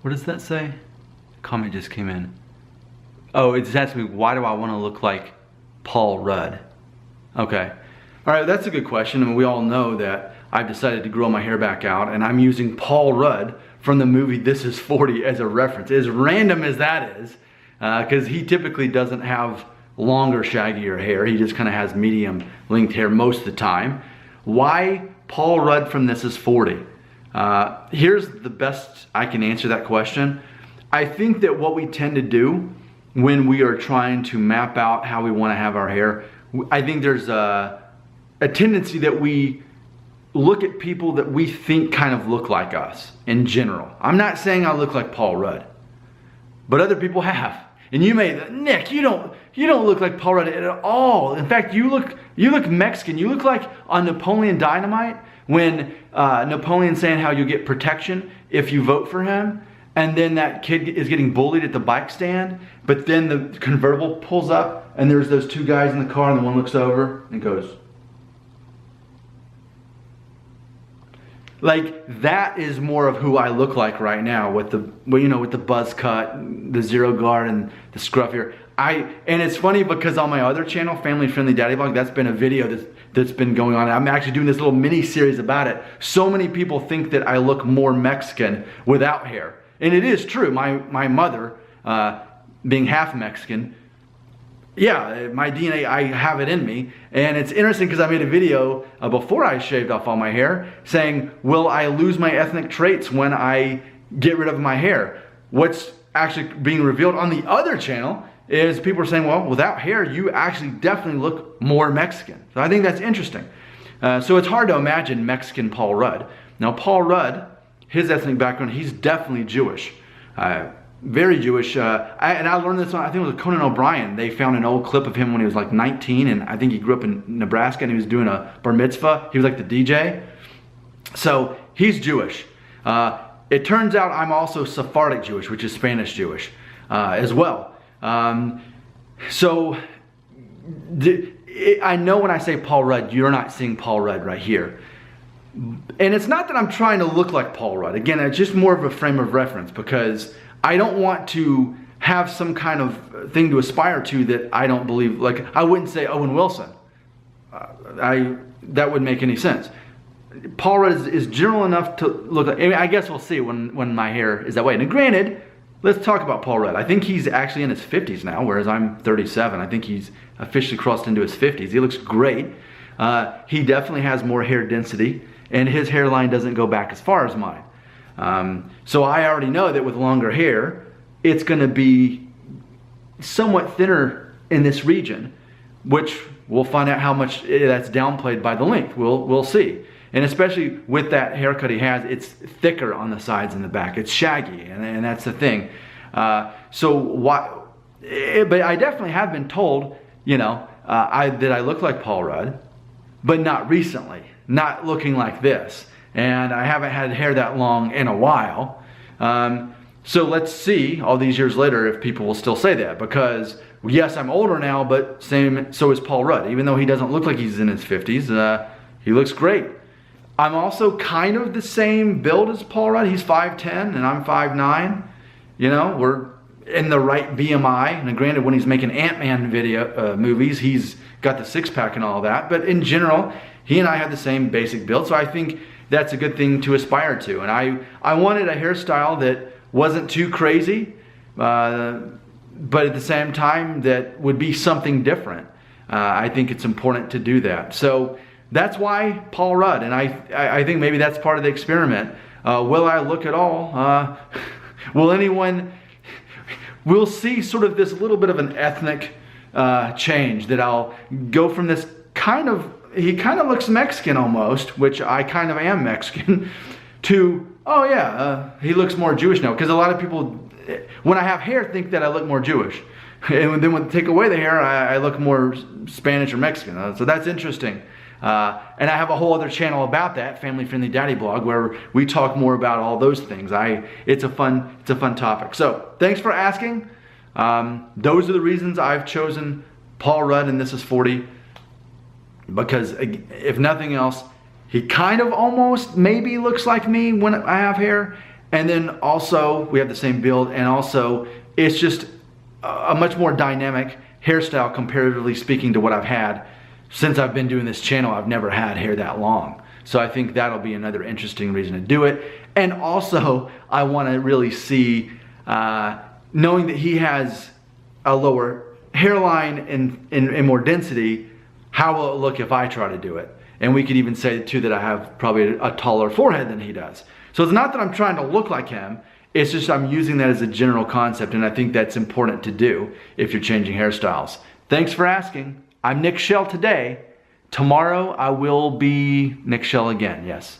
What does that say? Comment just came in. Oh, it's asking me, why do I want to look like Paul Rudd? Okay. All right, that's a good question. I mean, we all know that I've decided to grow my hair back out, and I'm using Paul Rudd from the movie This Is 40 as a reference. As random as that is, because he typically doesn't have longer, shaggier hair. He just kind of has medium length hair most of the time. Why Paul Rudd from This Is 40? Here's the best I can answer that question. I think that what we tend to do when we are trying to map out how we want to have our hair, I think there's a tendency that we look at people that we think kind of look like us in general. I'm not saying I look like Paul Rudd, but other people have. And you may, Nick, you don't look like Paul Rudd at all. In fact, you look Mexican. You look like on Napoleon Dynamite when Napoleon's saying how you get protection if you vote for him. And then that kid is getting bullied at the bike stand, but then the convertible pulls up and there's those two guys in the car and the one looks over and goes. Like, that is more of who I look like right now with the, with the buzz cut, the zero guard and the scruff here. And it's funny because on my other channel, Family Friendly Daddy Vlog, that's been a video that's been going on. I'm actually doing this little mini series about it. So many people think that I look more Mexican without hair. And it is true. My mother, being half Mexican, yeah, my DNA, I have it in me. And it's interesting because I made a video before I shaved off all my hair saying, will I lose my ethnic traits when I get rid of my hair? What's actually being revealed on the other channel is people are saying, well, without hair, you actually definitely look more Mexican. So I think that's interesting. So it's hard to imagine Mexican Paul Rudd. Now, Paul Rudd, his ethnic background, he's definitely Jewish. Very Jewish. And I learned this on, I think it was Conan O'Brien. They found an old clip of him when he was like 19, and I think he grew up in Nebraska, and he was doing a bar mitzvah. He was like the DJ. So he's Jewish. It turns out I'm also Sephardic Jewish, which is Spanish Jewish as well. So I know when I say Paul Rudd, you're not seeing Paul Rudd right here. And it's not that I'm trying to look like Paul Rudd. Again, it's just more of a frame of reference because I don't want to have some kind of thing to aspire to that I don't believe. Like, I wouldn't say Owen Wilson. That wouldn't make any sense. Paul Rudd is general enough to look like, I mean, I guess we'll see when my hair is that way. And granted, let's talk about Paul Rudd. I think he's actually in his 50s now, whereas I'm 37. I think he's officially crossed into his 50s. He looks great. He definitely has more hair density, and his hairline doesn't go back as far as mine. So I already know that with longer hair, it's going to be somewhat thinner in this region, which we'll find out how much that's downplayed by the length. We'll see. And especially with that haircut he has, it's thicker on the sides and the back. It's shaggy, and that's the thing. But I definitely have been told, that I look like Paul Rudd, but not recently, not looking like this. And I haven't had hair that long in a while. So let's see, all these years later, if people will still say that. Because, yes, I'm older now, but so is Paul Rudd. Even though he doesn't look like he's in his 50s, he looks great. I'm also kind of the same build as Paul Rudd. He's 5'10", and I'm 5'9". We're in the right BMI. And granted, when he's making Ant-Man movies, he's got the six-pack and all that. But in general, he and I have the same basic build. So I think that's a good thing to aspire to. And I wanted a hairstyle that wasn't too crazy, but at the same time that would be something different. I think it's important to do that. So that's why Paul Rudd, and I think maybe that's part of the experiment. Will I look at all? Will anyone? We'll see sort of this little bit of an ethnic change, that I'll go from this he kind of looks Mexican almost, which I kind of am Mexican, to, oh yeah, he looks more Jewish now. Because a lot of people, when I have hair, think that I look more Jewish. And then when I take away the hair, I look more Spanish or Mexican. So that's interesting. And I have a whole other channel about that, Family Friendly Daddy Blog, where we talk more about all those things. It's a fun topic. So thanks for asking. Those are the reasons I've chosen Paul Rudd and This Is 40. Because if nothing else, he kind of almost maybe looks like me when I have hair. And then also we have the same build, and also it's just a much more dynamic hairstyle comparatively speaking to what I've had. Since I've been doing this channel, I've never had hair that long. So I think that'll be another interesting reason to do it. And also I want to really see, knowing that he has a lower hairline and more density, how will it look if I try to do it? And we could even say too that I have probably a taller forehead than he does. So it's not that I'm trying to look like him, it's just I'm using that as a general concept, and I think that's important to do if you're changing hairstyles. Thanks for asking. I'm Nick Shell today. Tomorrow I will be Nick Shell again, yes.